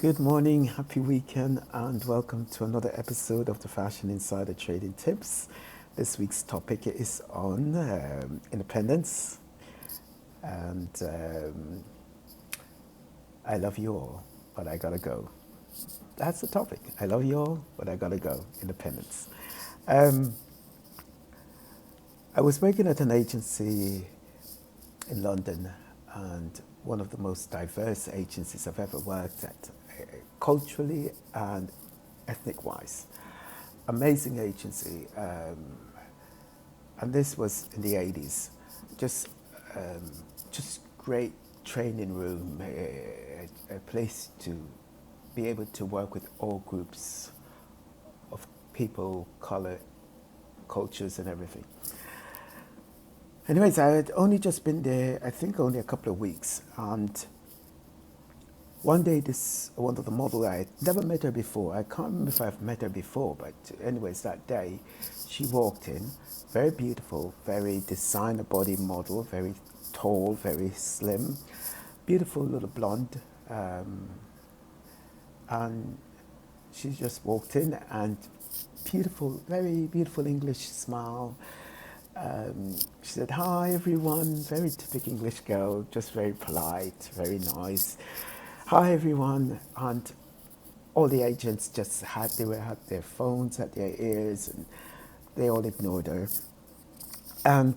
Good morning, happy weekend, and welcome to another episode of the Fashion Insider Trading Tips. This week's topic is on independence, and I love you all, but I gotta go. That's the topic. I love you all, but I gotta go. Independence. Um, I was working at an agency in London, and one of the most diverse agencies I've ever worked at, culturally and ethnic wise. Amazing agency, and this was in the 80s. Just, um, just great training room, a place to be able to work with all groups of people, color, cultures, and everything. Anyways, I had only just been there, I think only a couple of weeks, and one day this one of the model, I had never met her before. I can't remember if I've met her before, but anyways, that day she walked in, very beautiful, very designer body model, very tall, very slim, beautiful little blonde, and she just walked in and beautiful, very beautiful English smile. She said, "Hi everyone," very typical English girl, just very polite, very nice. "Hi everyone," and all the agents just had their phones at their ears, and they all ignored her. And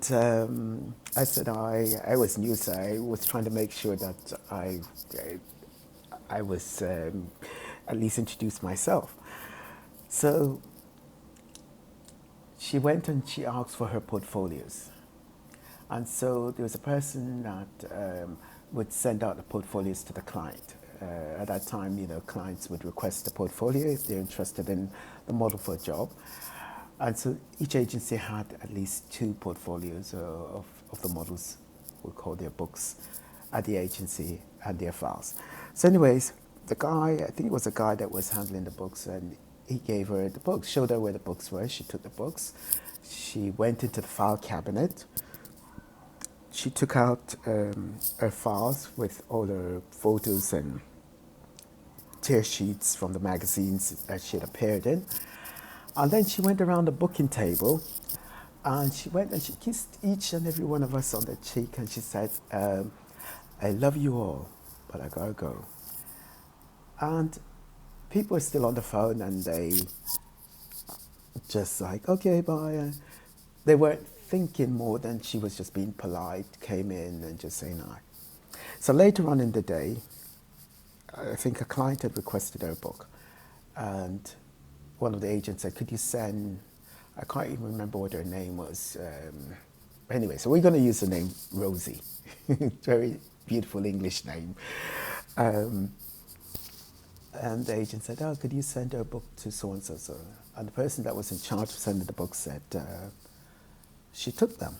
I said, I was new, so I was trying to make sure that I was at least introduce myself. So she went and she asked for her portfolios. And so there was a person that would send out the portfolios to the client. At that time, clients would request a portfolio if they're interested in the model for a job. And so each agency had at least two portfolios of the models, we'll call their books, at the agency and their files. So anyways, the guy, I think it was a guy that was handling the books, and he gave her the books, showed her where the books were. She took the books. She went into the file cabinet. She took out her files with all her photos and tear sheets from the magazines that she had appeared in. And then she went around the booking table, and she went and she kissed each and every one of us on the cheek, and she said, "I love you all, but I gotta go." And people were still on the phone, and they just like, "Okay, bye." They weren't thinking more than she was just being polite, came in and just saying hi. So later on in the day, I think a client had requested her book, and one of the agents said, "Could you send," I can't even remember what her name was. Anyway, so we're going to use the name Rosie. Very beautiful English name. Um, and the agent said, "Oh, could you send her a book to so and so?" And the person that was in charge of sending the book said, she took them.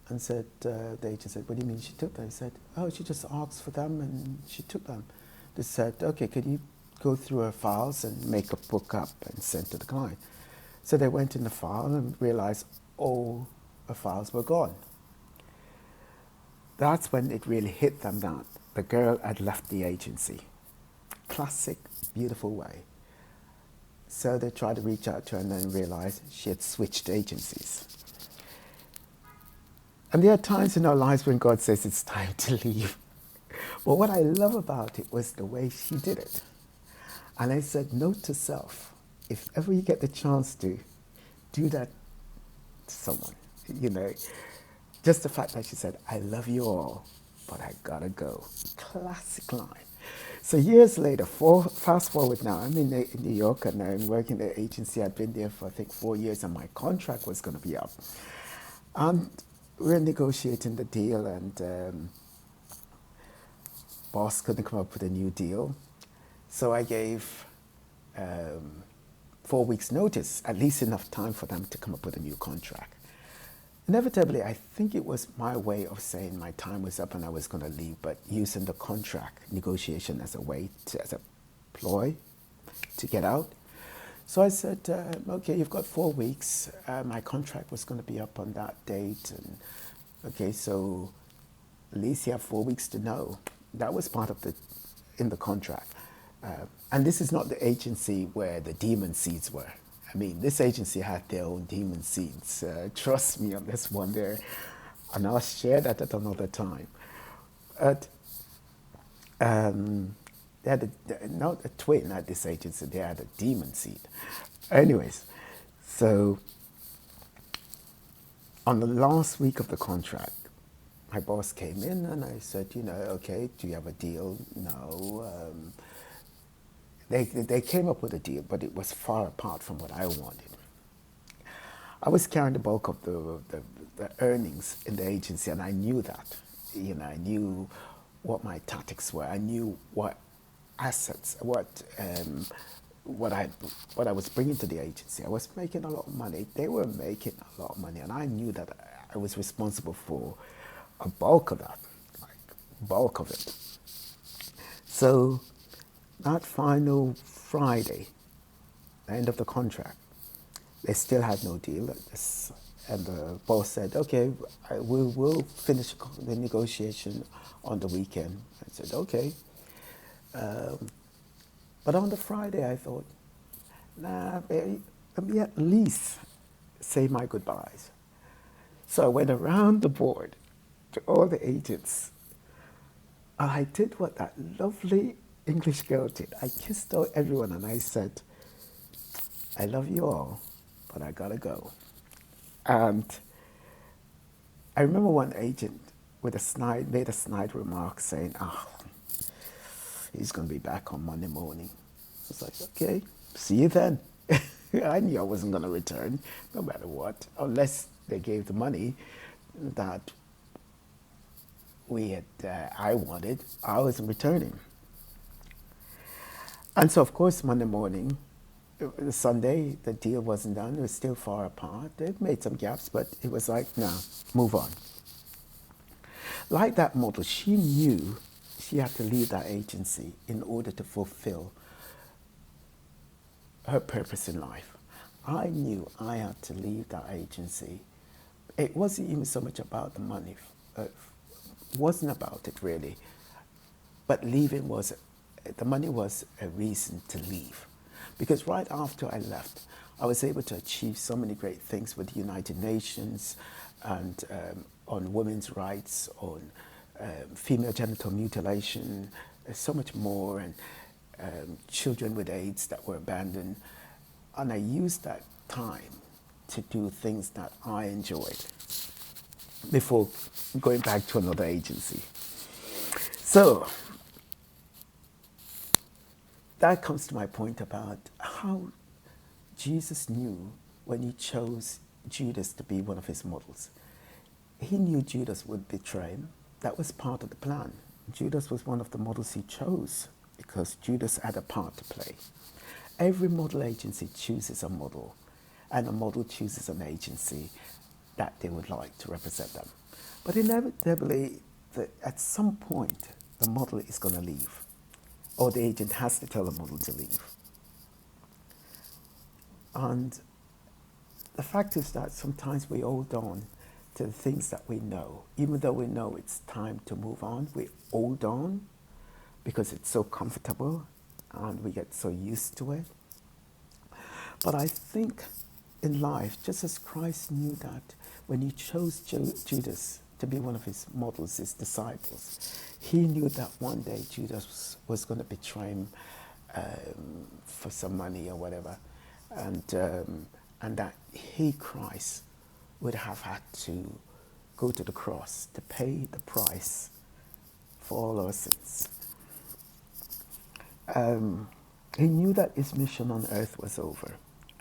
And said, the agent said, "What do you mean she took them?" He said, "Oh, she just asked for them and she took them." They said, "Okay, could you go through her files and make a book up and send to the client?" So they went in the file and realized all the files were gone. That's when it really hit them that the girl had left the agency. Classic, beautiful way. So they tried to reach out to her and then realized she had switched agencies. And there are times in our lives when God says it's time to leave. But what I love about it was the way she did it. And I said, note to self, if ever you get the chance to, do that to someone. Just the fact that she said, "I love you all, but I gotta go." Classic line. So years later, fast forward now, I'm in New York and I'm working at an agency. I'd been there for I think 4 years, and my contract was going to be up. And we're negotiating the deal, and boss couldn't come up with a new deal. So I gave 4 weeks notice, at least enough time for them to come up with a new contract. Inevitably, I think it was my way of saying my time was up and I was going to leave, but using the contract negotiation as a way as a ploy to get out. So I said, "Okay, you've got 4 weeks. My contract was going to be up on that date, and okay, so at least you have 4 weeks to know." That was part of in the contract. And this is not the agency where the demon seeds were. I mean, this agency had their own demon seeds. Trust me on this one there. And I'll share that at another time. But they had not a twin at this agency, they had a demon seed. Anyways, so on the last week of the contract, my boss came in and I said, okay, do you have a deal? No. They came up with a deal, but it was far apart from what I wanted. I was carrying the bulk of the earnings in the agency, and I knew that. I knew what my tactics were. I knew what assets, what I was bringing to the agency. I was making a lot of money. They were making a lot of money, and I knew that I was responsible for a bulk of that, like bulk of it. So that final Friday, the end of the contract, they still had no deal. And the boss said, okay, we'll finish the negotiation on the weekend. I said, okay. But on the Friday, I thought, nah, baby, let me at least say my goodbyes. So I went around the board to all the agents. I did what that lovely English girl did. I kissed everyone and I said, I love you all, but I gotta go. And I remember one agent made a snide remark saying, he's going to be back on Monday morning. I was like, okay, see you then. I knew I wasn't going to return, no matter what, unless they gave the money that I wanted. I wasn't returning. And so, of course, Monday morning, Sunday, the deal wasn't done. It was still far apart. They made some gaps, but it was like, no, move on. Like that model, she knew she had to leave that agency in order to fulfill her purpose in life. I knew I had to leave that agency. It wasn't even so much about the money. It wasn't about it really. But the money was a reason to leave. Because right after I left, I was able to achieve so many great things with the United Nations and on women's rights, on female genital mutilation, so much more, and children with AIDS that were abandoned. And I used that time to do things that I enjoyed before going back to another agency. So that comes to my point about how Jesus knew when he chose Judas to be one of his models. He knew Judas would betray him. That was part of the plan. Judas was one of the models he chose because Judas had a part to play. Every model agency chooses a model, and a model chooses an agency that they would like to represent them. But inevitably, at some point, the model is going to leave, or the agent has to tell the model to leave. And the fact is that sometimes we hold on to the things that we know. Even though we know it's time to move on, we hold on because it's so comfortable and we get so used to it. But I think in life, just as Christ knew that when he chose Judas to be one of his models, his disciples, he knew that one day Judas was going to betray him for some money or whatever, and that he, Christ, would have had to go to the cross to pay the price for all our sins. He knew that his mission on earth was over,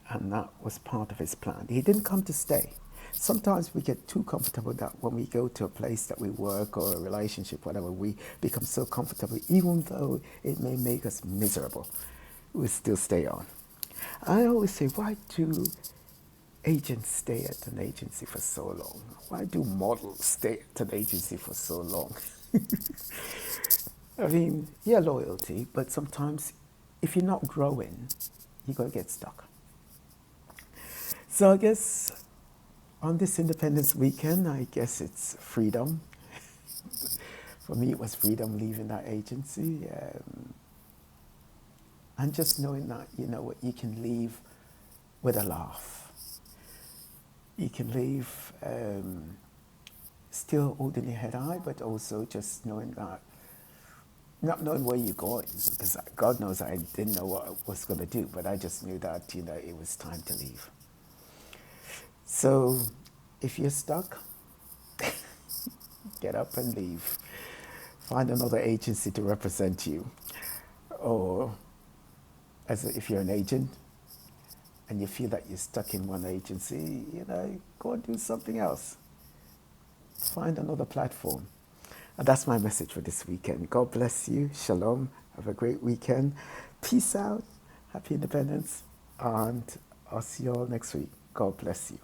and that was part of his plan. He didn't come to stay. Sometimes we get too comfortable that when we go to a place that we work or a relationship, whatever, we become so comfortable, even though it may make us miserable, we still stay on. I always say, why do agents stay at an agency for so long? Why do models stay at an agency for so long? I mean, yeah, loyalty, but sometimes if you're not growing, you're going to get stuck. So I guess on this Independence weekend, I guess it's freedom. For me, it was freedom leaving that agency. And just knowing that, you can leave with a laugh. You can leave still holding your head high, but also just knowing that, not knowing where you're going, because God knows I didn't know what I was going to do, but I just knew that, it was time to leave. So if you're stuck, get up and leave. Find another agency to represent you. Or if you're an agent and you feel that you're stuck in one agency, go and do something else. Find another platform. And that's my message for this weekend. God bless you. Shalom. Have a great weekend. Peace out. Happy Independence. And I'll see you all next week. God bless you.